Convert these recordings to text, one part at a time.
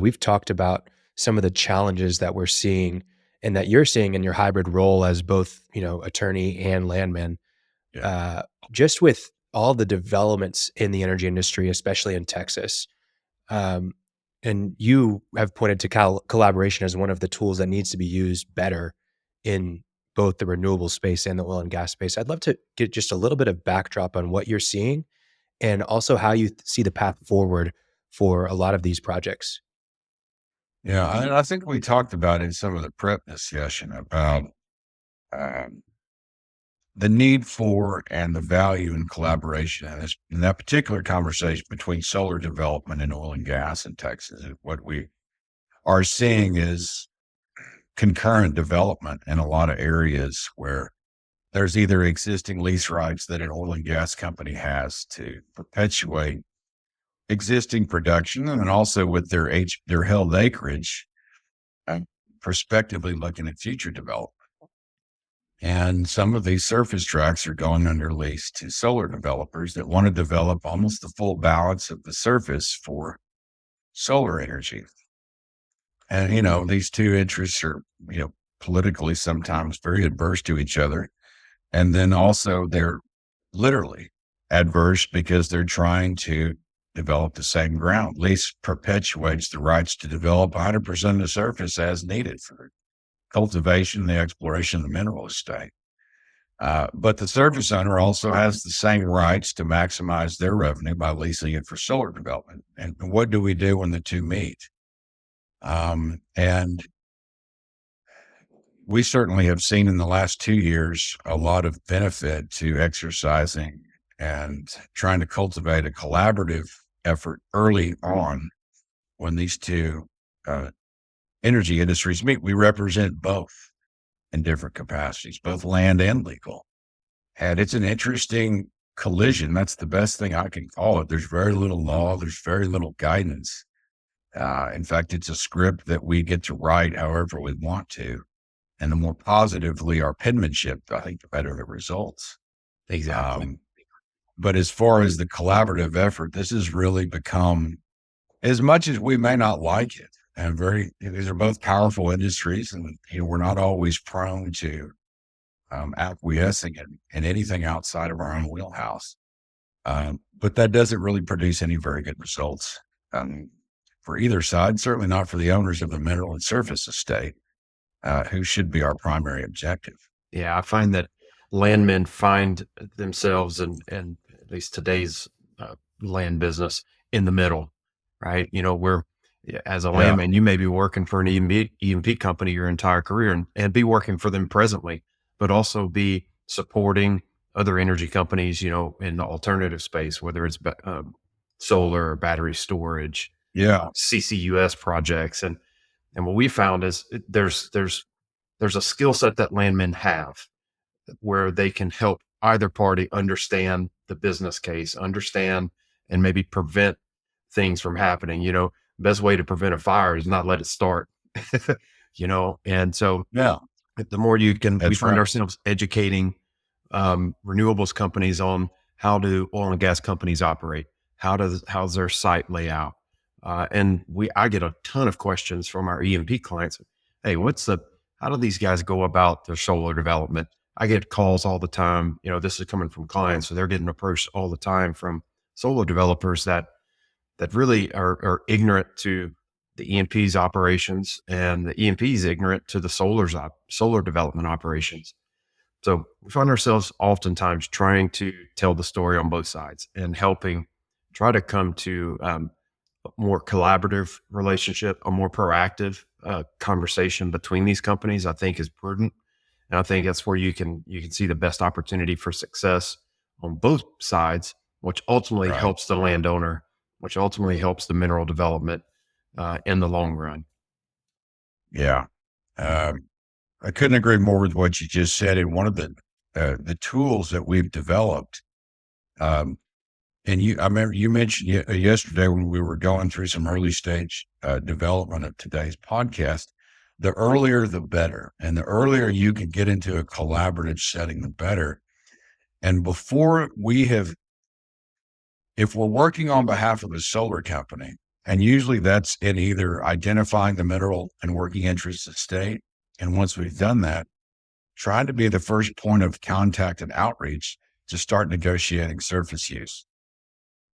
We've talked about some of the challenges that we're seeing and that you're seeing in your hybrid role as both, attorney and landman. Yeah. Uh, just with all the developments in the energy industry, especially in Texas. Um, and you have pointed to collaboration as one of the tools that needs to be used better in both the renewable space and the oil and gas space. I'd love to get just a little bit of backdrop on what you're seeing and also how you see the path forward for a lot of these projects. Yeah. And I think we talked about in some of the prep discussion about um, the need for and the value in collaboration. And in that particular conversation between solar development and oil and gas in Texas, what we are seeing is concurrent development in a lot of areas where there's either existing lease rights that an oil and gas company has to perpetuate existing production, and then also with their held acreage, uh, prospectively looking at future development. And some of these surface tracts are going under lease to solar developers that want to develop almost the full balance of the surface for solar energy. And, these two interests are, politically sometimes very adverse to each other. And then also they're literally adverse because they're trying to develop the same ground. Lease perpetuates the rights to develop 100% of the surface as needed for cultivation, the exploration of the mineral estate. But the surface owner also has the same rights to maximize their revenue by leasing it for solar development. And what do we do when the two meet? And we certainly have seen in the last 2 years a lot of benefit to exercising and trying to cultivate a collaborative effort early on when these two uh, energy industries meet. We represent both in different capacities, both land and legal. And it's an interesting collision. That's the best thing I can call it. There's very little law, there's very little guidance. In fact, it's a script that we get to write however we want to. And the more positively our penmanship, I think the better the results. Exactly. But as far as the collaborative effort, this has really become, as much as we may not like it, and these are both powerful industries, and we're not always prone to acquiescing in anything outside of our own wheelhouse. But that doesn't really produce any very good results for either side, certainly not for the owners of the mineral and surface estate, who should be our primary objective. Yeah, I find that landmen find themselves in at least today's land business in the middle, right? As a Yeah, landman, you may be working for an E&P company your entire career and be working for them presently, but also be supporting other energy companies, in the alternative space, whether it's solar or battery storage, yeah, CCUS projects. And what we found is there's a skill set that landmen have where they can help either party understand the business case, understand and maybe prevent things from happening. Best way to prevent a fire is not let it start. And so yeah. the more we That's find right. ourselves educating renewables companies on how do oil and gas companies operate, how's their site layout, and I get a ton of questions from our E&P clients. Hey, how do these guys go about their solar development? I get calls all the time. This is coming from clients, so they're getting approached all the time from solar developers that really are ignorant to the E&P's operations, and the E&P is ignorant to the solar development operations. So we find ourselves oftentimes trying to tell the story on both sides and helping try to come to a more collaborative relationship, a more proactive conversation between these companies, I think is prudent. And I think that's where you can see the best opportunity for success on both sides, which ultimately Right. helps the landowner, which ultimately helps the mineral development in the long run. Yeah. Um, I couldn't agree more with what you just said. And one of the tools that we've developed, um, I remember you mentioned yesterday when we were going through some early stage development of today's podcast, the earlier the better. And the earlier you can get into a collaborative setting, the better. And if we're working on behalf of a solar company, And usually that's in either identifying the mineral and working interest of state. And once we've done that, trying to be the first point of contact and outreach to start negotiating surface use,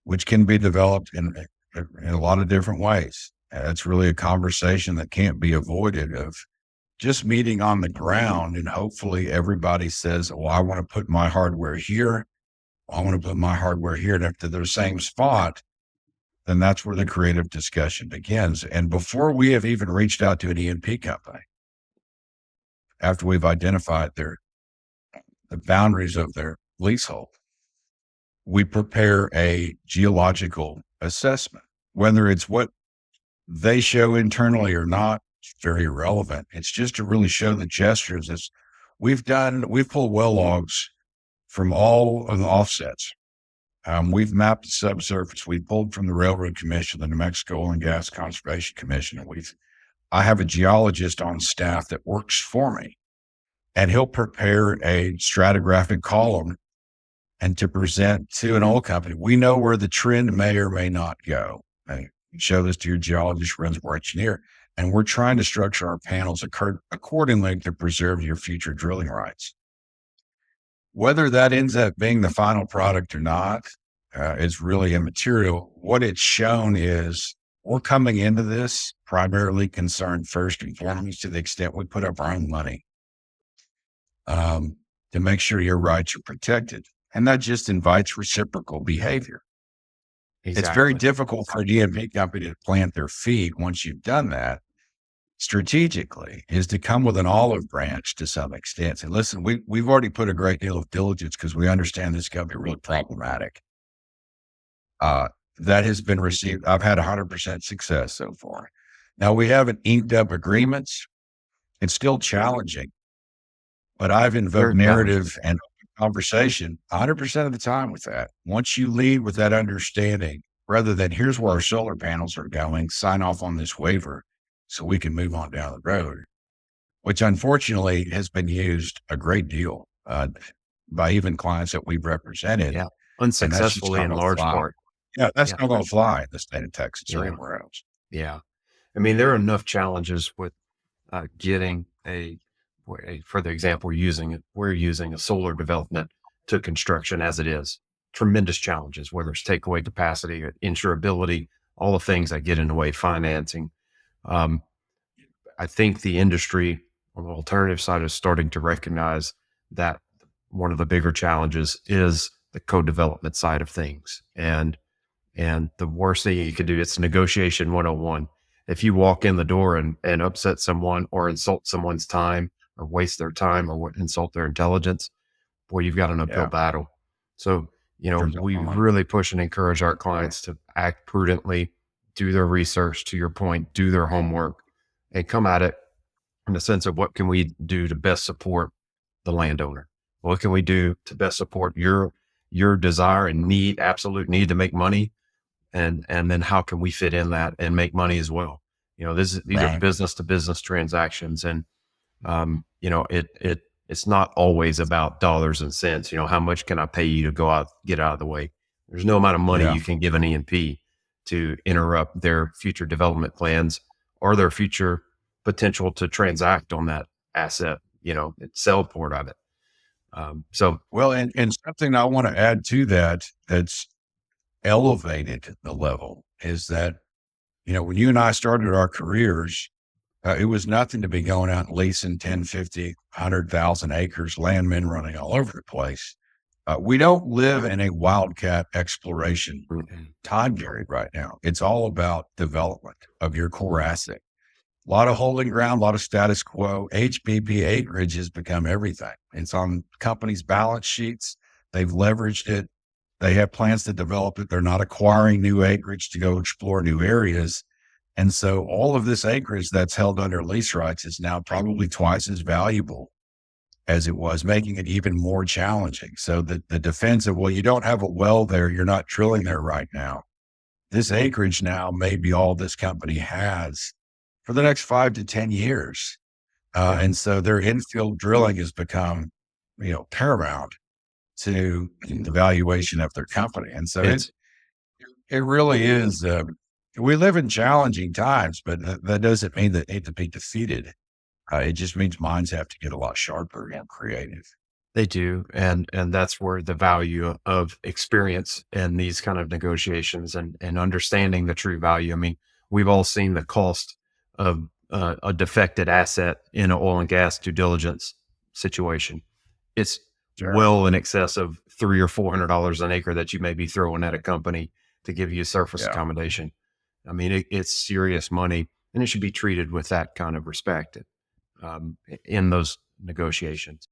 which can be developed in a lot of different ways. It's really a conversation that can't be avoided of just meeting on the ground. And hopefully everybody says, well, I want to put my hardware here. I want to put my hardware here. And if they're the same spot, then that's where the creative discussion begins. And before we have even reached out to an E&P company, after we've identified the boundaries of their leasehold, we prepare a geological assessment. Whether it's what they show internally or not, it's very irrelevant. It's just to really show the gestures. As we've pulled well logs from all of the offsets. We've mapped the subsurface. We pulled from the Railroad Commission, the New Mexico Oil and Gas Conservation Commission. And I have a geologist on staff that works for me, and he'll prepare a stratigraphic column and to present to an oil company. We know where the trend may or may not go. And you show this to your geologist, reservoir engineer, and we're trying to structure our panels accordingly to preserve your future drilling rights. Whether that ends up being the final product or not is really immaterial. What it's shown is we're coming into this primarily concerned first and foremost, to the extent we put up our own money, to make sure your rights are protected. And that just invites reciprocal behavior. Exactly. It's very difficult for a DMP company to plant their feet once you've done that strategically, is to come with an olive branch to some extent. And listen, we've already put a great deal of diligence because we understand this is going to be really problematic. That has been received. I've had 100% success so far. Now, we haven't inked up agreements. It's still challenging, but I've invoked narrative and conversation 100% of the time with that. Once you lead with that understanding, rather than here's where our solar panels are going, sign off on this waiver so we can move on down the road, which unfortunately has been used a great deal by even clients that we've represented. Yeah, unsuccessfully in large part. Yeah, that's not going to fly in the state of Texas or anywhere else. Yeah. I mean, there are enough challenges with getting for the example, we're using a solar development to construction as it is. Tremendous challenges, whether it's takeaway capacity, or insurability, all the things that get in the way, financing. I think the industry on the alternative side is starting to recognize that one of the bigger challenges is the co-development side of things. And the worst thing you could do, it's negotiation 101. If you walk in the door and upset someone or insult someone's time or waste their time or insult their intelligence, boy, you've got an uphill battle. So, we really push and encourage our clients to act prudently, do their research, to your point, do their homework, and come at it in the sense of what can we do to best support the landowner? What can we do to best support your desire and need, absolute need to make money? And then how can we fit in that and make money as well? These are business to business transactions. And, it's not always about dollars and cents. How much can I pay you to get out of the way? There's no amount of money you can give an E&P to interrupt their future development plans or their future potential to transact on that asset, sell part of it. And something I want to add to that's elevated the level is that, when you and I started our careers, it was nothing to be going out and leasing 10, 50, 100,000 acres, landmen running all over the place. We don't live in a wildcat exploration time period right now. It's all about development of your core asset. A lot of holding ground, a lot of status quo. HBP acreage has become everything. It's on companies' balance sheets. They've leveraged it. They have plans to develop it. They're not acquiring new acreage to go explore new areas. And so all of this acreage that's held under lease rights is now probably twice as valuable as it was, making it even more challenging. So the defense of, well, you don't have a well there, you're not drilling there right now. This acreage now may be all this company has for the next 5 to 10 years. And so their infill drilling has become, paramount to the valuation of their company. And so it really is We live in challenging times, but that doesn't mean that they need to be defeated. It just means minds have to get a lot sharper and creative. They do, and that's where the value of experience in these kind of negotiations and understanding the true value. I mean, we've all seen the cost of a defected asset in an oil and gas due diligence situation. It's Sure. well in excess of $300 or $400 an acre that you may be throwing at a company to give you surface Yeah. accommodation. I mean, it's serious money, and it should be treated with that kind of respect in those negotiations.